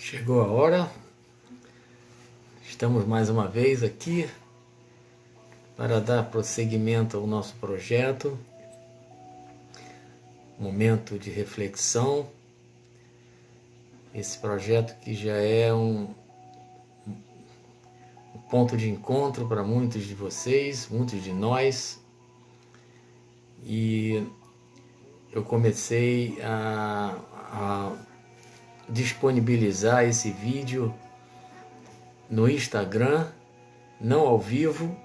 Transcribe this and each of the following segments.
Chegou a hora, estamos mais uma vez aqui para dar prosseguimento ao nosso projeto, momento de reflexão, esse projeto que já é um ponto de encontro para muitos de vocês, muitos de nós, e eu comecei a disponibilizar esse vídeo no Instagram, não ao vivo,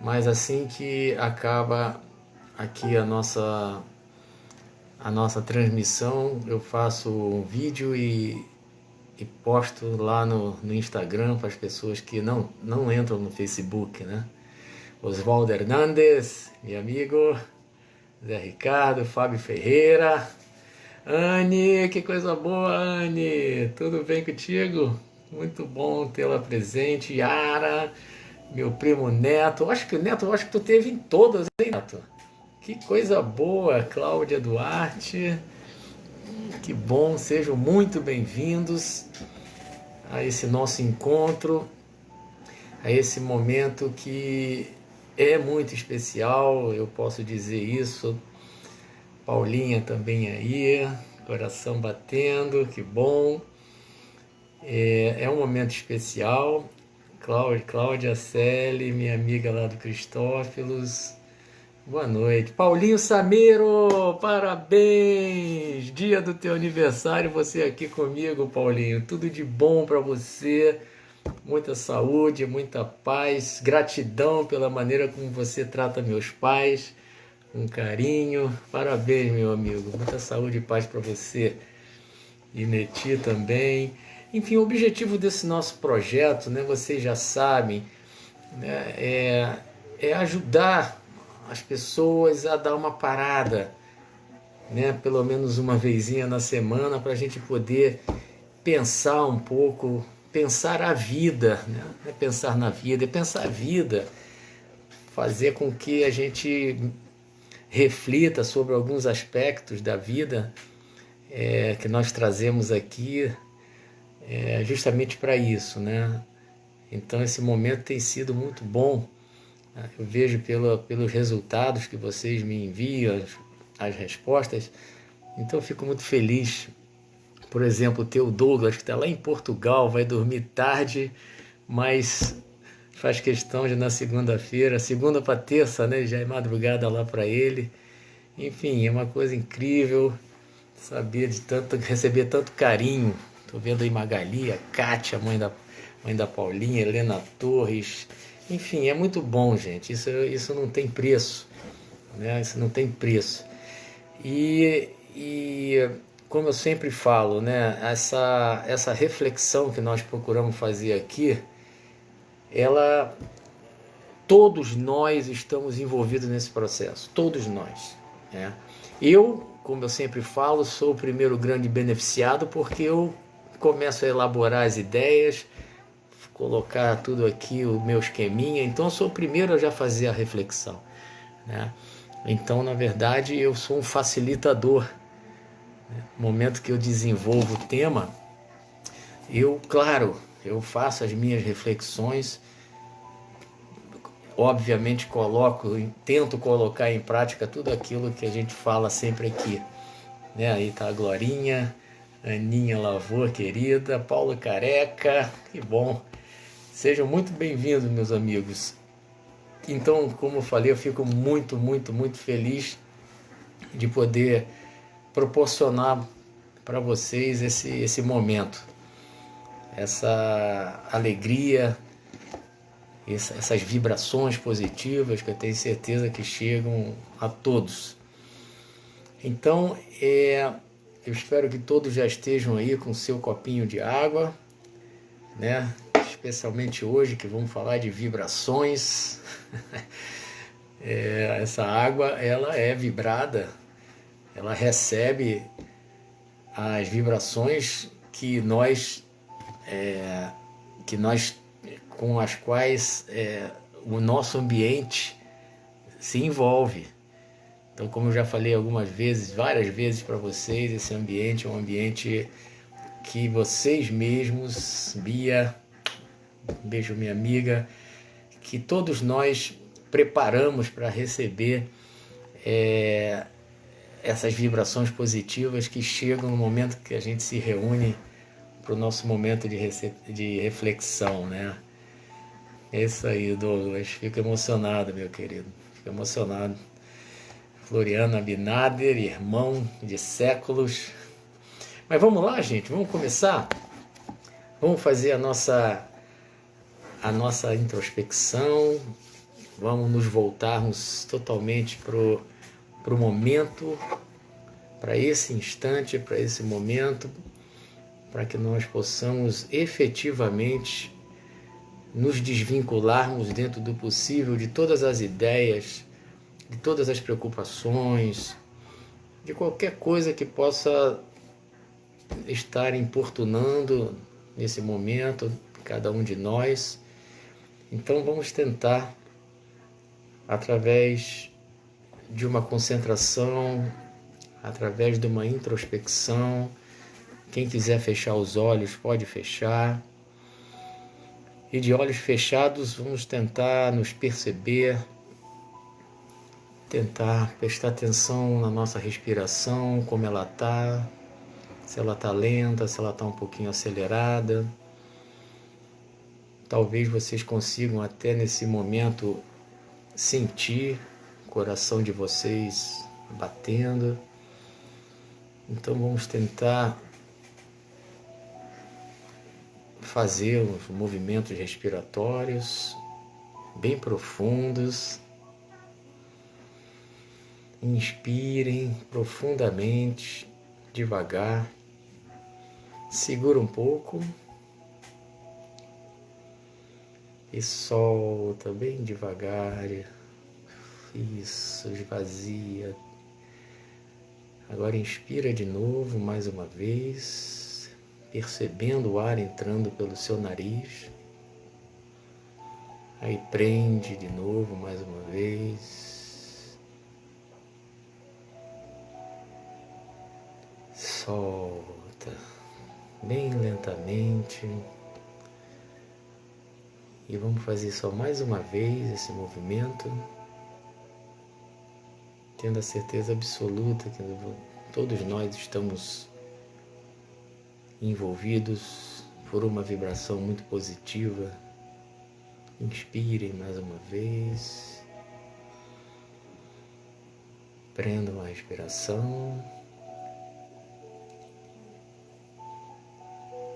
mas assim que acaba aqui a nossa transmissão, eu faço um vídeo e posto lá no Instagram para as pessoas que não entram no Facebook, né? Oswaldo Hernandes, meu amigo, Zé Ricardo, Fábio Ferreira, Anne, que coisa boa, Anne, tudo bem contigo? Muito bom tê-la presente. Yara, meu primo Neto, acho que tu teve em todas, hein, Neto? Que coisa boa, Cláudia Duarte, que bom, sejam muito bem-vindos a esse nosso encontro, a esse momento que é muito especial, eu posso dizer isso. Paulinha também aí, coração batendo, que bom. É um momento especial. Cláudia Selle, minha amiga lá do Cristófilos. Boa noite. Paulinho Samiro, parabéns! Dia do teu aniversário, você aqui comigo, Paulinho. Tudo de bom para você. Muita saúde, muita paz. Gratidão pela maneira como você trata meus pais. Com carinho. Parabéns, meu amigo. Muita saúde e paz para você. E Neti também. Enfim, o objetivo desse nosso projeto, né, vocês já sabem, né, é ajudar as pessoas a dar uma parada, né, pelo menos uma vezinha na semana, para a gente poder pensar um pouco, pensar a vida, né? Não é pensar na vida, é pensar a vida, fazer com que a gente reflita sobre alguns aspectos da vida que nós trazemos aqui justamente para isso, né? Então esse momento tem sido muito bom. Eu vejo pelos resultados que vocês me enviam, as respostas, então eu fico muito feliz. Por exemplo, o teu Douglas, que está lá em Portugal, vai dormir tarde, mas faz questão de na segunda-feira, segunda para terça, né? Já é madrugada lá para ele. Enfim, é uma coisa incrível saber receber tanto carinho. Estou vendo aí Magali, a Kátia, mãe da Paulinha, Helena Torres. Enfim, é muito bom, gente. Isso não tem preço, né? Isso não tem preço. E como eu sempre falo, né? Essa reflexão que nós procuramos fazer aqui, todos nós estamos envolvidos nesse processo. Todos nós, né? Eu, como eu sempre falo, sou o primeiro grande beneficiado porque eu começo a elaborar as ideias, colocar tudo aqui, o meu esqueminha, então eu sou o primeiro a já fazer a reflexão, né? Então, na verdade, eu sou um facilitador, né? No momento que eu desenvolvo o tema, claro, eu faço as minhas reflexões, obviamente tento colocar em prática tudo aquilo que a gente fala sempre aqui, né? Aí tá a Glorinha, Aninha Lavor, querida, Paulo Careca, que bom. Sejam muito bem-vindos, meus amigos. Então, como eu falei, eu fico muito, muito, muito feliz de poder proporcionar para vocês esse momento, essa alegria, essas vibrações positivas que eu tenho certeza que chegam a todos. Então, eu espero que todos já estejam aí com seu copinho de água, né? Especialmente hoje que vamos falar de vibrações. Essa água, ela é vibrada, ela recebe as vibrações com as quais o nosso ambiente se envolve. Então, como eu já falei várias vezes para vocês, esse ambiente é um ambiente que vocês mesmos, Bia, um beijo minha amiga, que todos nós preparamos para receber essas vibrações positivas que chegam no momento que a gente se reúne para o nosso momento de reflexão, né? É isso aí, Douglas. Fico emocionado, meu querido. Fico emocionado. Floriano Abinader, irmão de séculos. Mas vamos lá, gente. Vamos começar? Vamos fazer a nossa introspecção. Vamos nos voltarmos totalmente para o momento, para esse instante, para esse momento, para que nós possamos efetivamente nos desvincularmos dentro do possível de todas as ideias, de todas as preocupações, de qualquer coisa que possa estar importunando nesse momento cada um de nós. Então vamos tentar, através de uma concentração, através de uma introspecção, quem quiser fechar os olhos pode fechar. E de olhos fechados vamos tentar nos perceber, tentar prestar atenção na nossa respiração, como ela está, se ela está lenta, se ela está um pouquinho acelerada. Talvez vocês consigam até nesse momento sentir o coração de vocês batendo. Então vamos tentar fazer os movimentos respiratórios bem profundos. Inspirem profundamente, devagar. Segura um pouco e solta bem devagar. Isso, esvazia. Agora inspira de novo, mais uma vez, percebendo o ar entrando pelo seu nariz. Aí prende de novo, mais uma vez. Solta bem lentamente. E vamos fazer só mais uma vez esse movimento, tendo a certeza absoluta que todos nós estamos envolvidos por uma vibração muito positiva. Inspirem mais uma vez. Prendam a respiração.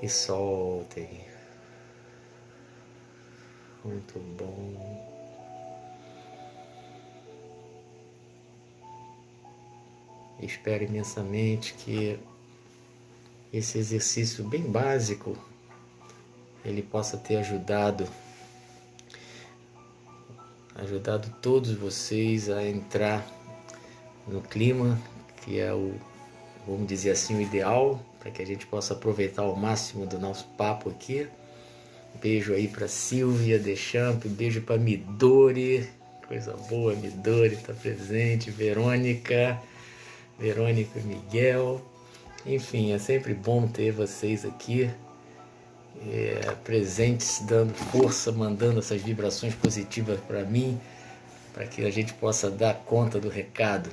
E soltem. Muito bom. Espero imensamente que esse exercício bem básico ele possa ter ajudado todos vocês a entrar no clima que é vamos dizer assim, o ideal, para que a gente possa aproveitar ao máximo do nosso papo aqui. Beijo aí para Silvia Deschamps, beijo para Midori, coisa boa, Midori está presente, Verônica e Miguel. Enfim, é sempre bom ter vocês aqui presentes, dando força, mandando essas vibrações positivas para mim, para que a gente possa dar conta do recado.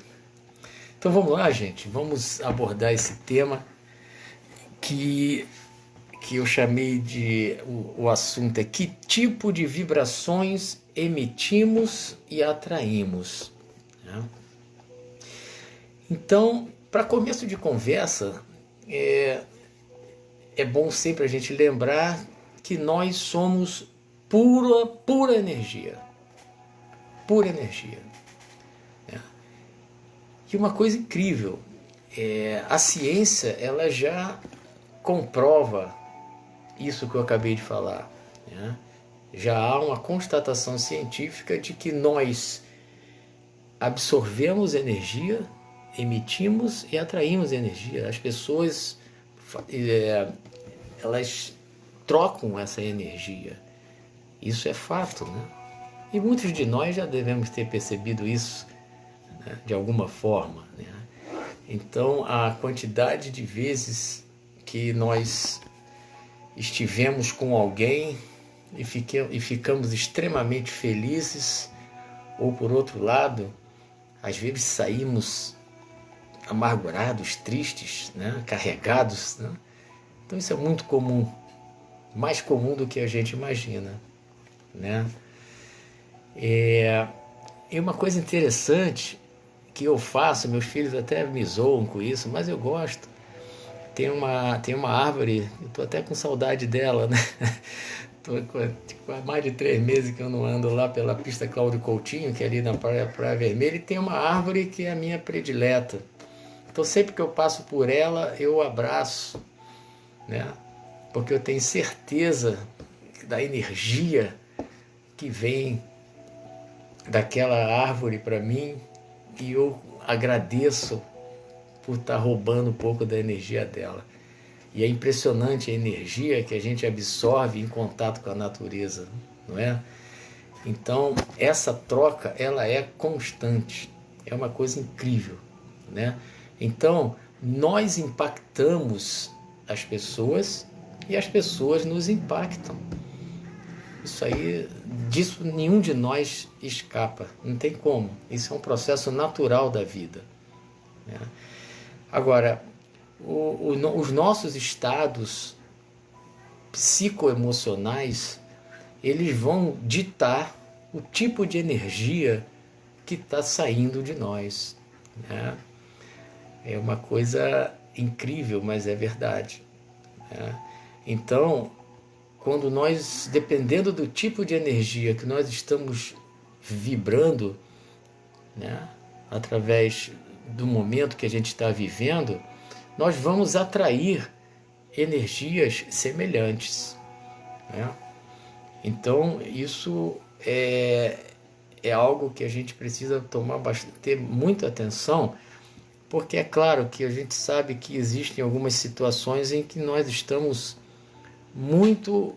Então vamos lá, gente, vamos abordar esse tema que eu chamei de, o assunto é: que tipo de vibrações emitimos e atraímos, né? Então, para começo de conversa, é bom sempre a gente lembrar que nós somos pura energia. Pura energia. Né? E uma coisa incrível, a ciência ela já comprova isso que eu acabei de falar. Né? Já há uma constatação científica de que nós absorvemos energia, emitimos e atraímos energia. As pessoas elas trocam essa energia. Isso é fato, né? E muitos de nós já devemos ter percebido isso, né, de alguma forma, né? Então, a quantidade de vezes que nós estivemos com alguém e ficamos extremamente felizes, ou por outro lado, às vezes saímos amargurados, tristes, né? Carregados, né? Então isso é muito comum, mais comum do que a gente imagina, né? E uma coisa interessante que eu faço, meus filhos até me zoam com isso, mas eu gosto. Tem uma árvore, eu estou até com saudade dela, né? Estou há mais de 3 meses que eu não ando lá pela pista Cláudio Coutinho, que é ali na Praia Vermelha, e tem uma árvore que é a minha predileta. Então sempre que eu passo por ela, eu abraço, né? Porque eu tenho certeza da energia que vem daquela árvore para mim, e eu agradeço por estar roubando um pouco da energia dela. E é impressionante a energia que a gente absorve em contato com a natureza, não é? Então, essa troca, ela é constante. É uma coisa incrível, né? Então, nós impactamos as pessoas e as pessoas nos impactam. Isso aí, disso nenhum de nós escapa, não tem como. Isso é um processo natural da vida, né? Agora, os nossos estados psicoemocionais, eles vão ditar o tipo de energia que está saindo de nós, né? É uma coisa incrível, mas é verdade, né? Então, quando nós, dependendo do tipo de energia que nós estamos vibrando, né, através do momento que a gente está vivendo, nós vamos atrair energias semelhantes, né? Então, isso é algo que a gente precisa ter muita atenção, porque é claro que a gente sabe que existem algumas situações em que nós estamos muito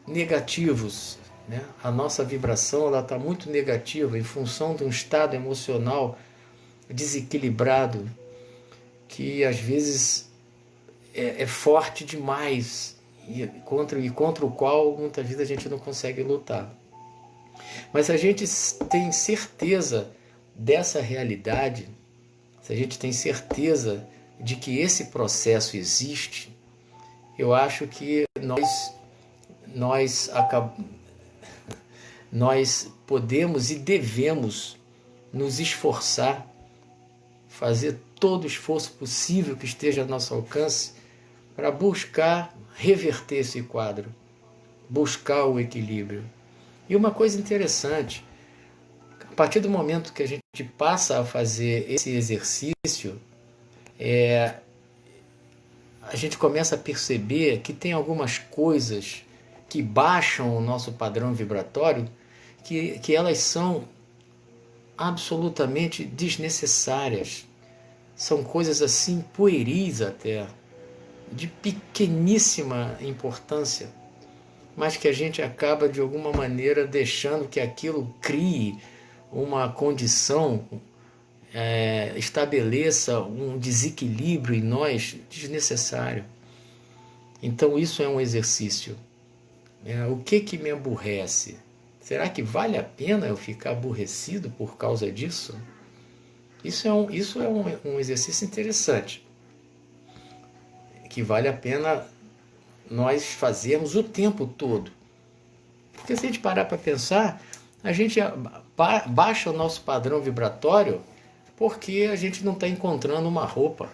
negativos, né? A nossa vibração está muito negativa em função de um estado emocional desequilibrado, que às vezes é forte demais e contra o qual muitas vezes a gente não consegue lutar. Mas se a gente tem certeza dessa realidade, se a gente tem certeza de que esse processo existe, eu acho que nós podemos e devemos nos esforçar, fazer todo o esforço possível que esteja ao nosso alcance para buscar reverter esse quadro, buscar o equilíbrio. E uma coisa interessante, a partir do momento que a gente passa a fazer esse exercício, a gente começa a perceber que tem algumas coisas que baixam o nosso padrão vibratório, que elas são absolutamente desnecessárias. São coisas assim pueris até, de pequeníssima importância, mas que a gente acaba de alguma maneira deixando que aquilo crie uma condição, estabeleça um desequilíbrio em nós desnecessário. Então isso é um exercício. O que me aborrece? Será que vale a pena eu ficar aborrecido por causa disso? Isso é um exercício interessante, que vale a pena nós fazermos o tempo todo. Porque se a gente parar para pensar, a gente baixa o nosso padrão vibratório porque a gente não está encontrando uma roupa.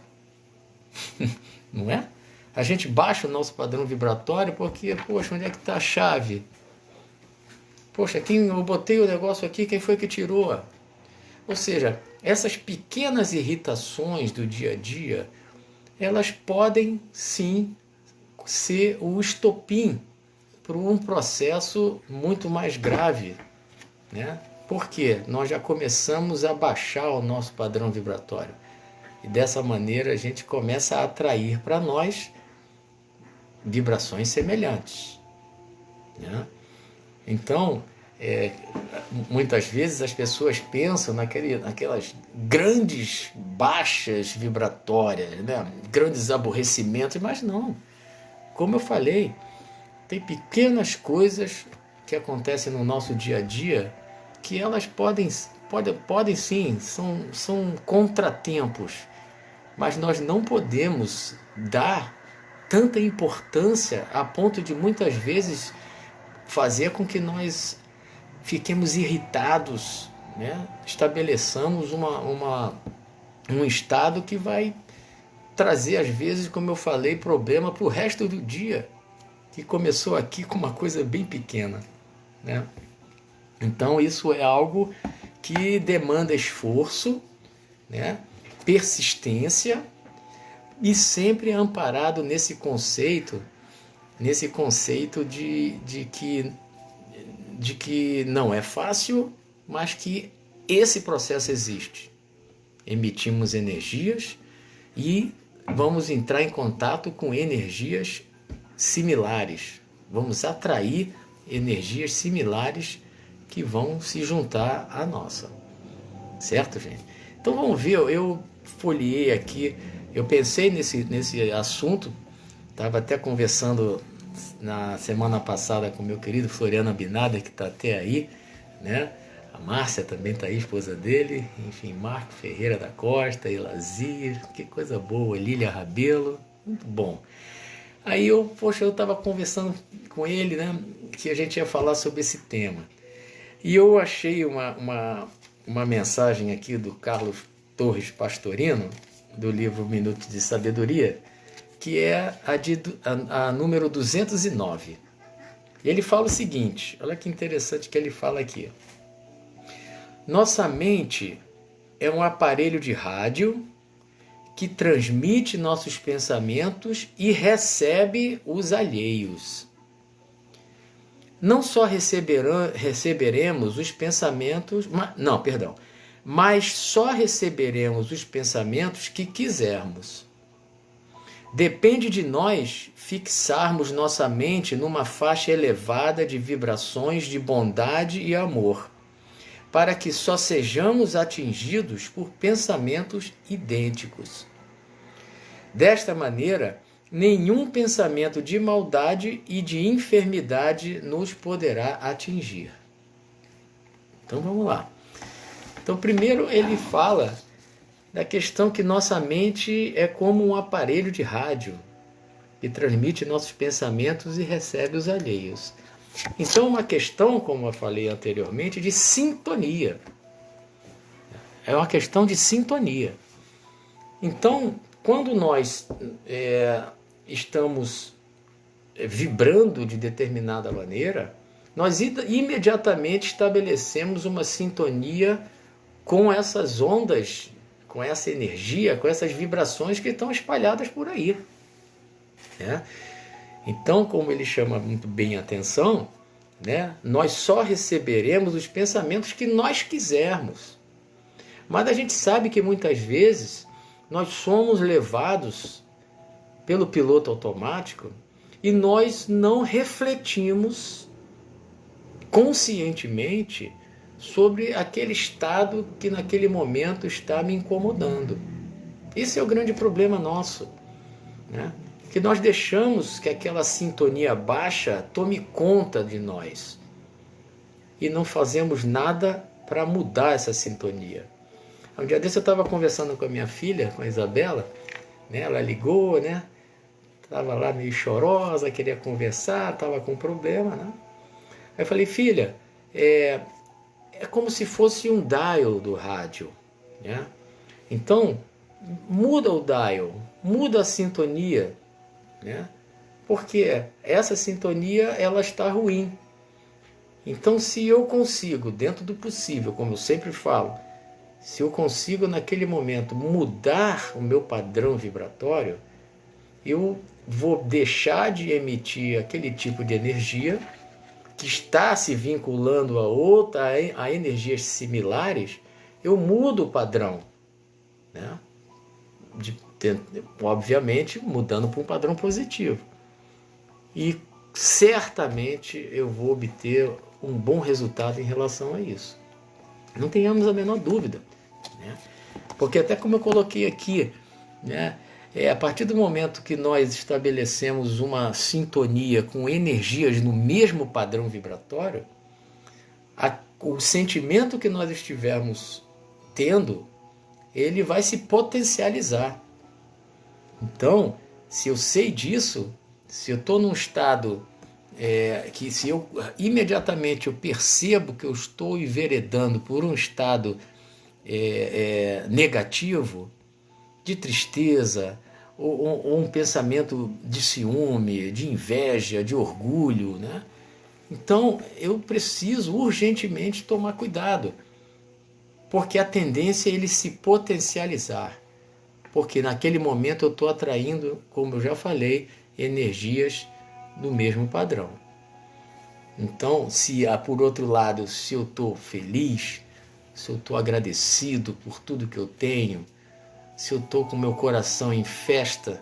Não é? A gente baixa o nosso padrão vibratório porque, poxa, onde é que está a chave? Poxa, eu botei o negócio aqui, quem foi que tirou? Ou seja, essas pequenas irritações do dia a dia, elas podem sim ser o estopim para um processo muito mais grave, né? Porque nós já começamos a baixar o nosso padrão vibratório. E dessa maneira a gente começa a atrair para nós vibrações semelhantes, né? Então, muitas vezes as pessoas pensam naquelas grandes baixas vibratórias, né? Grandes aborrecimentos, mas não. Como eu falei, tem pequenas coisas que acontecem no nosso dia a dia que elas podem sim, são contratempos, mas nós não podemos dar tanta importância a ponto de muitas vezes fazer com que nós fiquemos irritados, né? Estabeleçamos um estado que vai trazer, às vezes, como eu falei, problema para o resto do dia, que começou aqui com uma coisa bem pequena, né? Então isso é algo que demanda esforço, né? Persistência, e sempre amparado nesse conceito de que não é fácil, mas que esse processo existe. Emitimos energias e vamos entrar em contato com energias similares. Vamos atrair energias similares que vão se juntar à nossa. Certo, gente? Então vamos ver, eu folheei aqui, eu pensei nesse assunto, estava até conversando na semana passada com meu querido Floriano Abinada, que está até aí, né? A Márcia também está aí, esposa dele, enfim, Marco Ferreira da Costa, Elazir, que coisa boa, Lília Rabelo, muito bom. Aí eu estava conversando com ele, né, que a gente ia falar sobre esse tema. E eu achei uma mensagem aqui do Carlos Torres Pastorino, do livro Minutos de Sabedoria, que é a número 209. E ele fala o seguinte, olha que interessante que ele fala aqui. Nossa mente é um aparelho de rádio que transmite nossos pensamentos e recebe os alheios. Não só receberemos os pensamentos, mas só receberemos os pensamentos que quisermos. Depende de nós fixarmos nossa mente numa faixa elevada de vibrações de bondade e amor, para que só sejamos atingidos por pensamentos idênticos. Desta maneira, nenhum pensamento de maldade e de enfermidade nos poderá atingir. Então vamos lá. Então primeiro ele fala da questão que nossa mente é como um aparelho de rádio que transmite nossos pensamentos e recebe os alheios. Então, uma questão, como eu falei anteriormente, de sintonia. É uma questão de sintonia. Então, quando nós estamos vibrando de determinada maneira, nós imediatamente estabelecemos uma sintonia com essas ondas, com essa energia, com essas vibrações que estão espalhadas por aí. Né? Então, como ele chama muito bem a atenção, né, nós só receberemos os pensamentos que nós quisermos. Mas a gente sabe que muitas vezes nós somos levados pelo piloto automático e nós não refletimos conscientemente sobre aquele estado que naquele momento está me incomodando. Esse é o grande problema nosso, né? Que nós deixamos que aquela sintonia baixa tome conta de nós e não fazemos nada para mudar essa sintonia. Um dia desse eu estava conversando com a minha filha, com a Isabela, né? Ela ligou, né? Estava lá meio chorosa, queria conversar, estava com problema, né? Aí eu falei, filha, é como se fosse um dial do rádio, né? Então, muda o dial, muda a sintonia, né? Porque essa sintonia ela está ruim. Então, se eu consigo, dentro do possível, como eu sempre falo, se eu consigo naquele momento mudar o meu padrão vibratório, eu vou deixar de emitir aquele tipo de energia que está se vinculando a energias similares. Eu mudo o padrão, né? Obviamente mudando para um padrão positivo, e certamente eu vou obter um bom resultado em relação a isso. Não tenhamos a menor dúvida, né? Porque até como eu coloquei aqui, né, a partir do momento que nós estabelecemos uma sintonia com energias no mesmo padrão vibratório, o sentimento que nós estivermos tendo, ele vai se potencializar. Então, se eu sei disso, se eu estou num estado que se eu imediatamente eu percebo que eu estou enveredando por um estado negativo, de tristeza, ou um pensamento de ciúme, de inveja, de orgulho, né? Então eu preciso urgentemente tomar cuidado, porque a tendência é ele se potencializar, porque naquele momento eu estou atraindo, como eu já falei, energias do mesmo padrão. Então, se por outro lado, se eu estou feliz, se eu estou agradecido por tudo que eu tenho, se eu estou com meu coração em festa,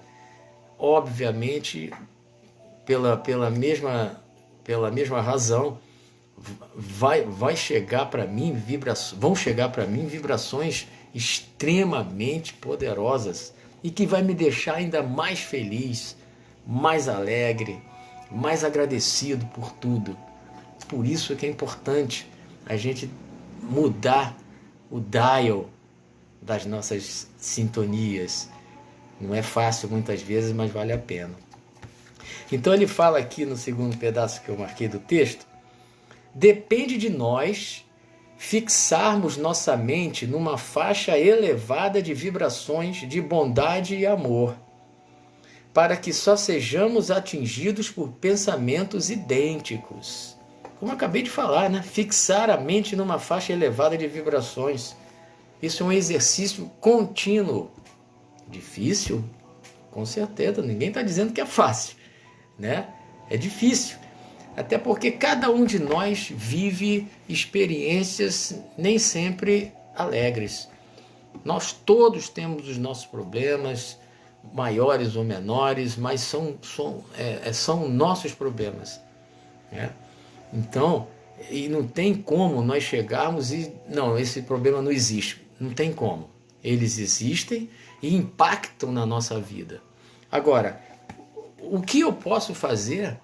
obviamente, pela mesma razão, vão chegar para mim vibrações extremamente poderosas e que vai me deixar ainda mais feliz, mais alegre, mais agradecido por tudo. Por isso que é importante a gente mudar o dial das nossas sintonias. Não é fácil muitas vezes, mas vale a pena. Então ele fala aqui no segundo pedaço que eu marquei do texto: depende de nós fixarmos nossa mente numa faixa elevada de vibrações de bondade e amor, para que só sejamos atingidos por pensamentos idênticos. Como eu acabei de falar, né? Fixar a mente numa faixa elevada de vibrações. Isso é um exercício contínuo. Difícil? Com certeza, ninguém está dizendo que é fácil, né? É difícil. Até porque cada um de nós vive experiências nem sempre alegres. Nós todos temos os nossos problemas, maiores ou menores, mas são nossos problemas, né? Então, e não tem como nós chegarmos e... Não, esse problema não existe. Não tem como. Eles existem e impactam na nossa vida. Agora, o que eu posso fazer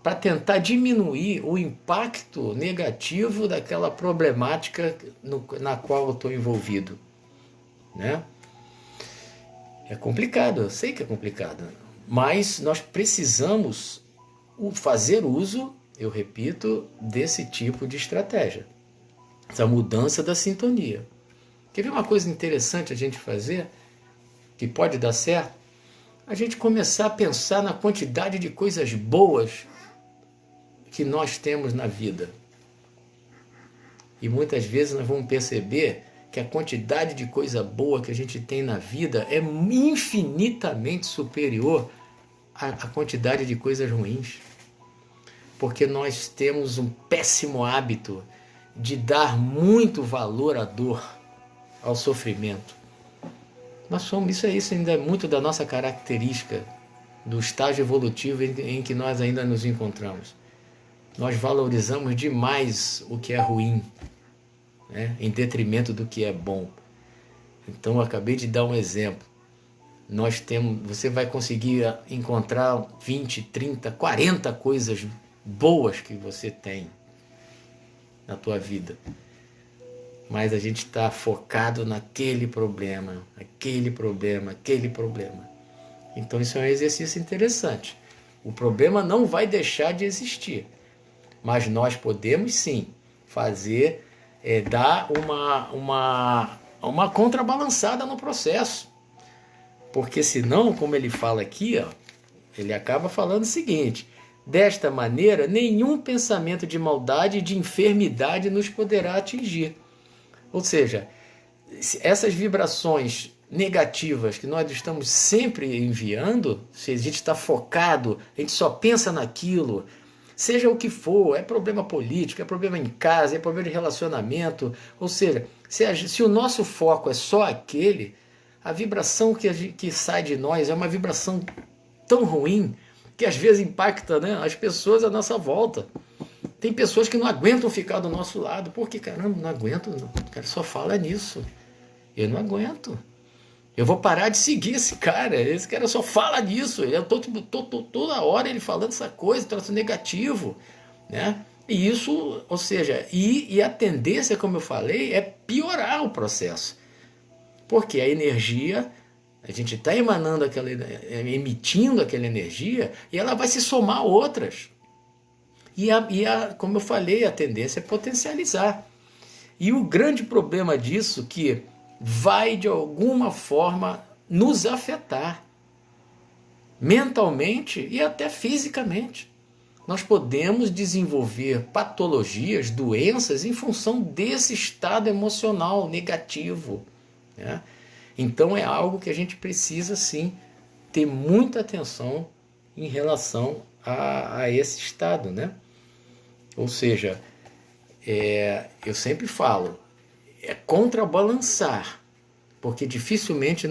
para tentar diminuir o impacto negativo daquela problemática na qual eu estou envolvido, né? É complicado, eu sei que é complicado, mas nós precisamos fazer uso, eu repito, desse tipo de estratégia, essa mudança da sintonia. Quer ver uma coisa interessante a gente fazer, que pode dar certo? A gente começar a pensar na quantidade de coisas boas que nós temos na vida. E muitas vezes nós vamos perceber que a quantidade de coisa boa que a gente tem na vida é infinitamente superior à quantidade de coisas ruins. Porque nós temos um péssimo hábito de dar muito valor à dor, ao sofrimento. Isso ainda é muito da nossa característica, do estágio evolutivo em que nós ainda nos encontramos. Nós valorizamos demais o que é ruim, né, em detrimento do que é bom. Então eu acabei de dar um exemplo. Você vai conseguir encontrar 20, 30, 40 coisas boas que você tem na tua vida. Mas a gente está focado naquele problema, aquele problema, aquele problema. Então isso é um exercício interessante. O problema não vai deixar de existir, mas nós podemos sim fazer, dar uma contrabalançada no processo. Porque senão, como ele fala aqui, ele acaba falando o seguinte: desta maneira, nenhum pensamento de maldade e de enfermidade nos poderá atingir. Ou seja, essas vibrações negativas que nós estamos sempre enviando, se a gente está focado, a gente só pensa naquilo, seja o que for, é problema político, é problema em casa, é problema de relacionamento, ou seja, se o nosso foco é só aquele, a vibração que sai de nós é uma vibração tão ruim que às vezes impacta, né, as pessoas à nossa volta. Tem pessoas que não aguentam ficar do nosso lado. Porque, caramba, não aguento, não. O cara só fala nisso. Eu não aguento. Eu vou parar de seguir esse cara. Esse cara só fala nisso. Eu tô toda hora ele falando essa coisa, troço negativo, né? E isso, ou seja, e a tendência, como eu falei, é piorar o processo. Porque a energia, a gente está emanando emitindo aquela energia e ela vai se somar a outras. Como eu falei, a tendência é potencializar. E o grande problema disso que vai de alguma forma nos afetar mentalmente e até fisicamente. Nós podemos desenvolver patologias, doenças em função desse estado emocional negativo, né? Então é algo que a gente precisa sim ter muita atenção em relação a esse estado, né? Ou seja, eu sempre falo, é contrabalançar, porque dificilmente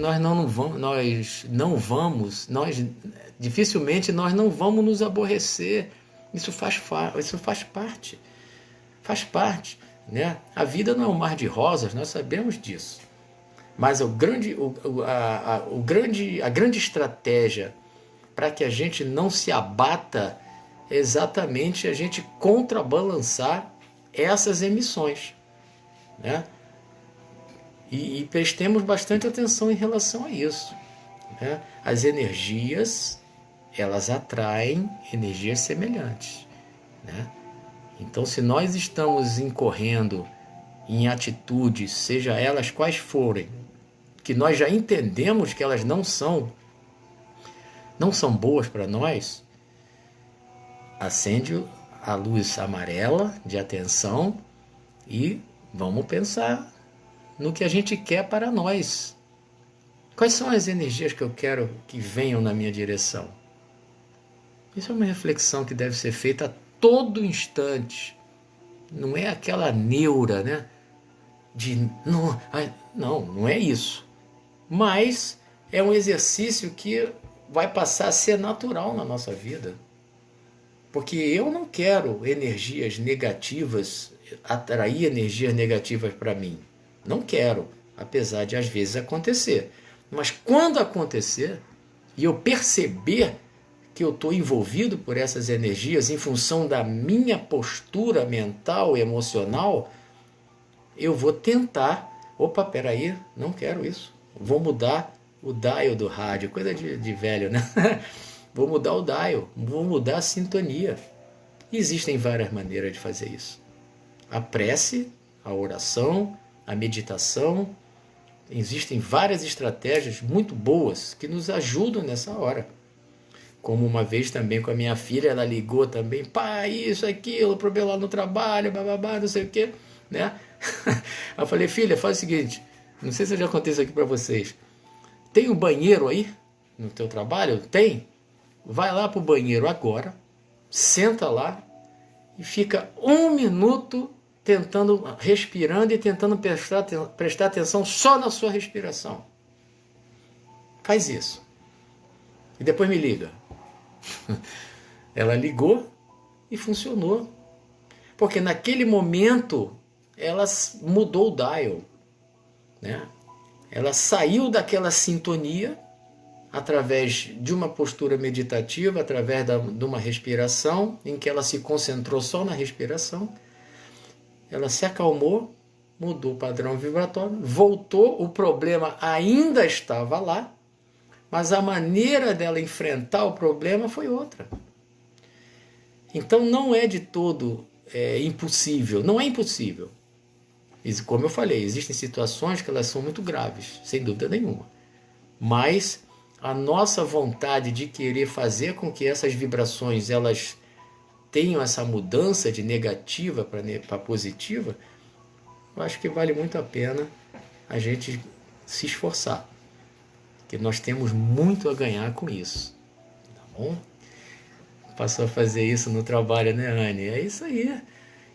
dificilmente nós não vamos nos aborrecer. Isso faz parte, né? A vida não é um mar de rosas, nós sabemos disso. Mas a grande estratégia para que a gente não se abata é exatamente a gente contrabalançar essas emissões, né? E prestemos bastante atenção em relação a isso, né? As energias, elas atraem energias semelhantes, né? Então, se nós estamos incorrendo em atitudes, seja elas quais forem, que nós já entendemos que elas não são boas para nós, acende a luz amarela de atenção e vamos pensar no que a gente quer para nós. Quais são as energias que eu quero que venham na minha direção? Isso é uma reflexão que deve ser feita a todo instante. Não é aquela neura, né? Não é isso. Mas é um exercício que vai passar a ser natural na nossa vida. Porque eu não quero energias negativas, atrair energias negativas para mim. Não quero, apesar de às vezes acontecer. Mas quando acontecer e eu perceber que eu estou envolvido por essas energias em função da minha postura mental e emocional, eu vou tentar, peraí, não quero isso. Vou mudar o dial do rádio, coisa de velho, né? Vou mudar o dial, vou mudar a sintonia. Existem várias maneiras de fazer isso. A prece, a oração, a meditação, existem várias estratégias muito boas que nos ajudam nessa hora. Como uma vez também com a minha filha, ela ligou também, pai, isso, aquilo, problema lá no trabalho, bababá, não sei o quê, né? Eu falei, filha, faz o seguinte, não sei se eu já contei isso aqui para vocês, tem um banheiro aí no teu trabalho? Tem? Vai lá pro banheiro agora, senta lá e fica 1 minuto respirando e tentando prestar atenção só na sua respiração. Faz isso. E depois me liga. Ela ligou e funcionou. Porque naquele momento ela mudou o dial, né? Ela saiu daquela sintonia através de uma postura meditativa, através de uma respiração, em que ela se concentrou só na respiração. Ela se acalmou, mudou o padrão vibratório, voltou, o problema ainda estava lá, mas a maneira dela enfrentar o problema foi outra. Então não é de todo impossível, não é impossível. Como eu falei, existem situações que elas são muito graves, sem dúvida nenhuma. Mas a nossa vontade de querer fazer com que essas vibrações elas tenham essa mudança de negativa para positiva, eu acho que vale muito a pena a gente se esforçar. Porque nós temos muito a ganhar com isso. Tá bom? Passou a fazer isso no trabalho, né, Anne? É isso aí.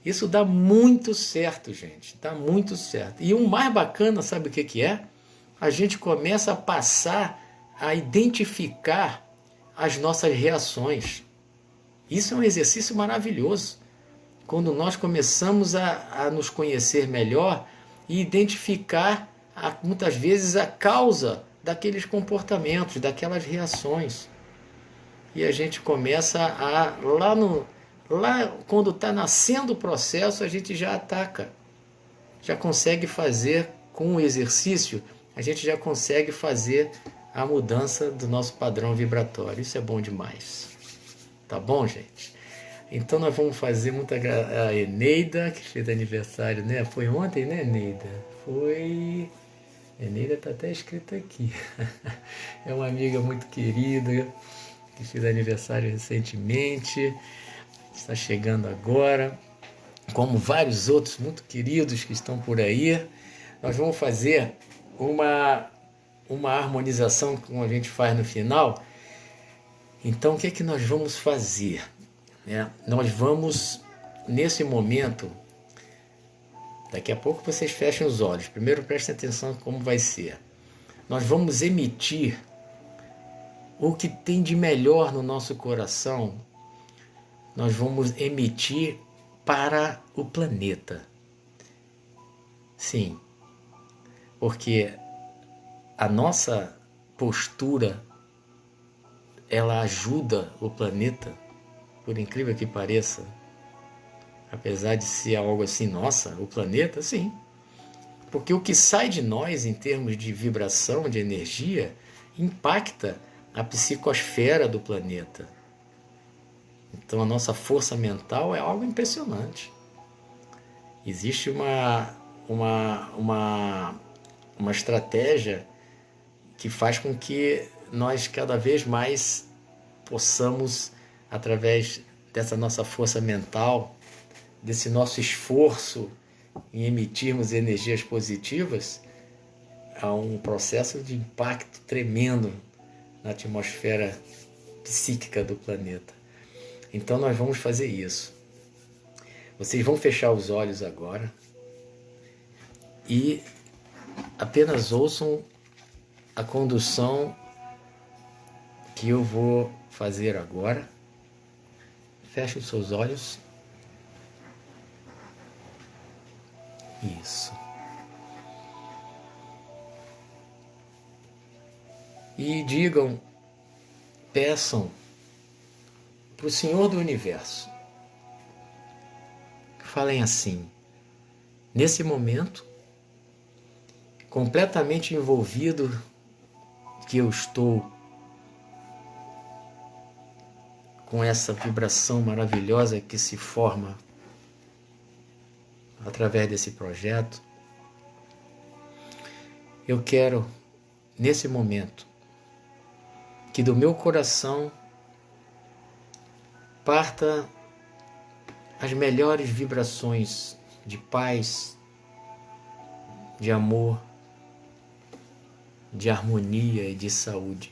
Isso dá muito certo, gente. Dá muito certo. E o mais bacana, sabe o que é? A gente começa a passar a identificar as nossas reações. Isso é um exercício maravilhoso. quando nós começamos a nos conhecer melhor e identificar muitas vezes a causa daqueles comportamentos, daquelas reações. E a gente começa lá quando está nascendo o processo, a gente já ataca, já consegue fazer com o exercício, a gente já consegue fazer a mudança do nosso padrão vibratório. Isso é bom demais. Tá bom, gente? Então nós vamos fazer a Eneida, que fez aniversário, né? Foi ontem, né, Eneida? Foi... Eneida está até escrito aqui. É uma amiga muito querida, que fez aniversário recentemente, está chegando agora, como vários outros muito queridos que estão por aí. Nós vamos fazer uma harmonização, como a gente faz no final. Então, o que é que nós vamos fazer? Nós vamos, nesse momento, daqui a pouco vocês fechem os olhos. Primeiro prestem atenção em como vai ser. Nós vamos emitir o que tem de melhor no nosso coração. Nós vamos emitir para o planeta. Sim, porque a nossa postura, ela ajuda o planeta, por incrível que pareça. Apesar de ser algo assim, nossa, o planeta, sim. Porque o que sai de nós em termos de vibração, de energia, impacta a psicosfera do planeta. Então a nossa força mental é algo impressionante. Existe uma estratégia que faz com que nós cada vez mais possamos, através dessa nossa força mental, desse nosso esforço em emitirmos energias positivas, há um processo de impacto tremendo na atmosfera psíquica do planeta. Então nós vamos fazer isso. Vocês vão fechar os olhos agora e apenas ouçam a condução que eu vou fazer agora. Feche os seus olhos. Isso. E digam, peçam para o Senhor do Universo. Falem assim: nesse momento, completamente envolvido que eu estou com essa vibração maravilhosa que se forma através desse projeto, eu quero, nesse momento, que do meu coração parta as melhores vibrações de paz, de amor, de harmonia e de saúde.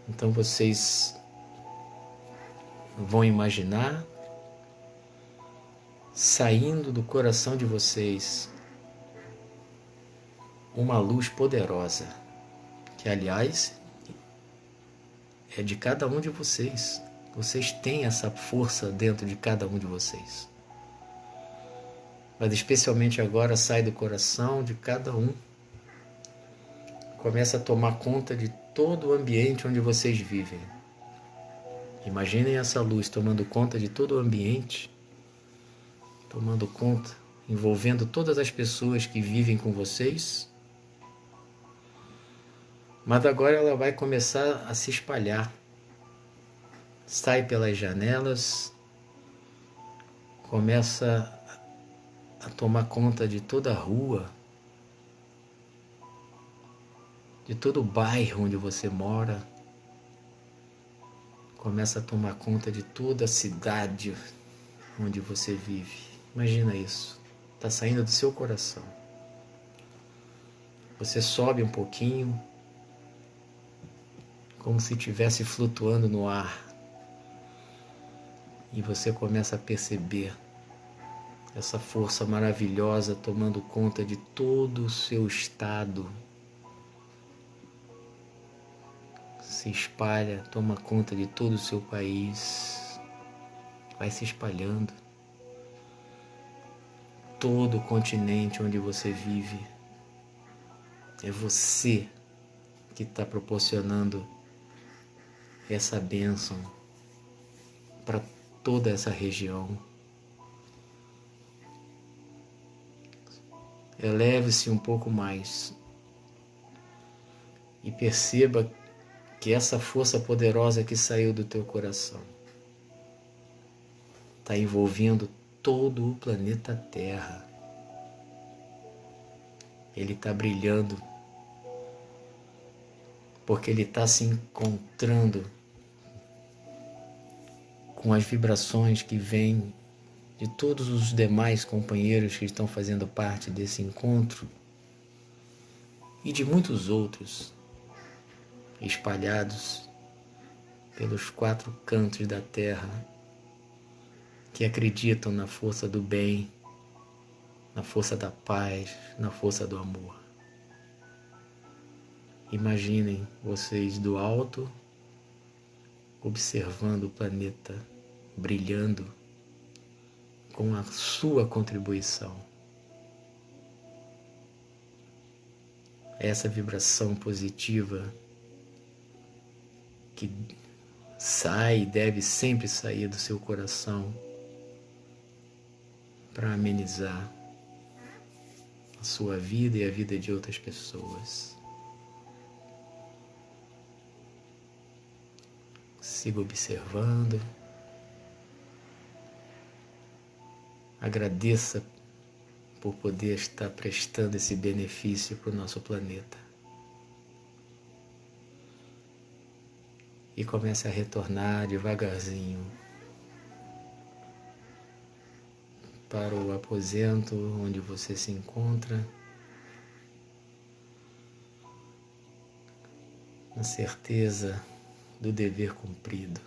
Então vocês vão imaginar saindo do coração de vocês uma luz poderosa, que aliás é de cada um de vocês. Vocês têm essa força dentro de cada um de vocês. Mas especialmente agora sai do coração de cada um. Começa a tomar conta de todo o ambiente onde vocês vivem. Imaginem essa luz tomando conta de todo o ambiente, tomando conta, envolvendo todas as pessoas que vivem com vocês. Mas agora ela vai começar a se espalhar. Sai pelas janelas, começa a tomar conta de toda a rua, de todo o bairro onde você mora, começa a tomar conta de toda a cidade onde você vive. Imagina isso, está saindo do seu coração. Você sobe um pouquinho, como se estivesse flutuando no ar, e você começa a perceber essa força maravilhosa tomando conta de todo o seu estado. Se espalha, toma conta de todo o seu país, vai se espalhando. Todo o continente onde você vive, é você que está proporcionando essa bênção para toda essa região. Eleve-se um pouco mais e perceba que essa força poderosa que saiu do teu coração está envolvendo todo o planeta Terra. Ele está brilhando porque ele está se encontrando com as vibrações que vêm de todos os demais companheiros que estão fazendo parte desse encontro e de muitos outros espalhados pelos 4 cantos da Terra que acreditam na força do bem, na força da paz, na força do amor. Imaginem vocês do alto, observando o planeta brilhando com a sua contribuição. Essa vibração positiva que sai e deve sempre sair do seu coração para amenizar a sua vida e a vida de outras pessoas. Siga observando. Agradeça por poder estar prestando esse benefício para o nosso planeta. E comece a retornar devagarzinho para o aposento onde você se encontra, na certeza do dever cumprido.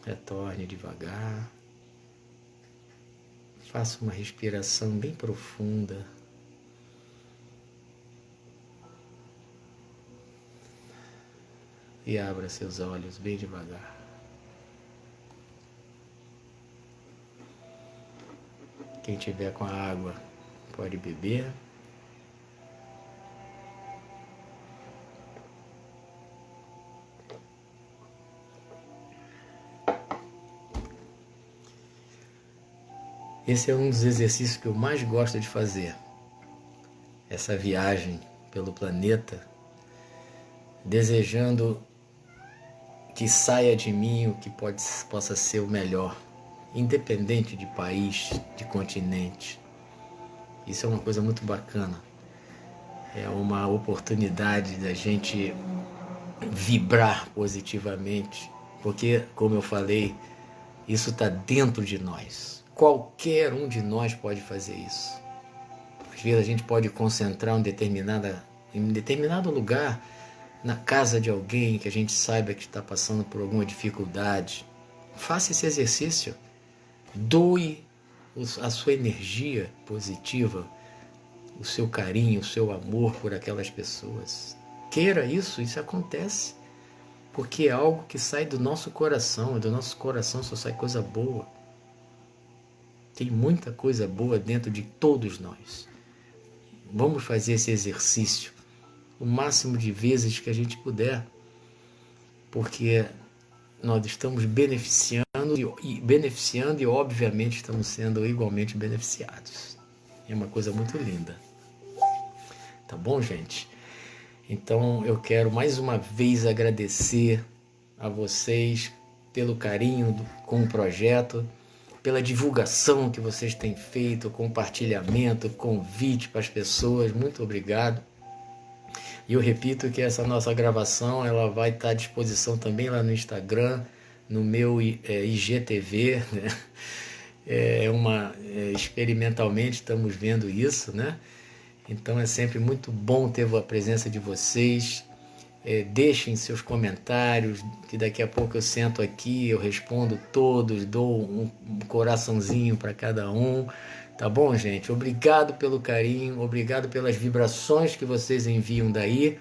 Retorne devagar. Faça uma respiração bem profunda. E abra seus olhos bem devagar. Quem tiver com a água pode beber. Esse é um dos exercícios que eu mais gosto de fazer. Essa viagem pelo planeta, desejando que saia de mim o que possa ser o melhor, independente de país, de continente. Isso é uma coisa muito bacana. É uma oportunidade da gente vibrar positivamente, porque, como eu falei, isso está dentro de nós. Qualquer um de nós pode fazer isso. Às vezes a gente pode concentrar em determinado lugar, na casa de alguém que a gente saiba que está passando por alguma dificuldade. Faça esse exercício. Doe a sua energia positiva, o seu carinho, o seu amor por aquelas pessoas. Queira isso acontece. Porque é algo que sai do nosso coração, e do nosso coração só sai coisa boa. Tem muita coisa boa dentro de todos nós. Vamos fazer esse exercício o máximo de vezes que a gente puder, porque nós estamos beneficiando e obviamente estamos sendo igualmente beneficiados. É uma coisa muito linda. Tá bom, gente? Então eu quero mais uma vez agradecer a vocês pelo carinho com o projeto, pela divulgação que vocês têm feito, compartilhamento, convite para as pessoas. Muito obrigado. E eu repito que essa nossa gravação ela vai estar à disposição também lá no Instagram, no meu IGTV, né? Experimentalmente estamos vendo isso, né? Então é sempre muito bom ter a presença de vocês. Deixem seus comentários, que daqui a pouco eu sento aqui, eu respondo todos, dou um coraçãozinho para cada um. Tá bom, gente? Obrigado pelo carinho, obrigado pelas vibrações que vocês enviam daí.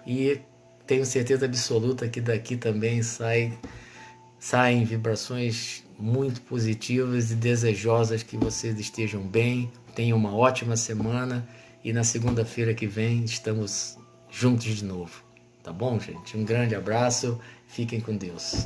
E tenho certeza absoluta que daqui também saem vibrações muito positivas e desejosas, que vocês estejam bem, tenham uma ótima semana e na segunda-feira que vem estamos juntos de novo. Tá bom, gente? Um grande abraço, fiquem com Deus.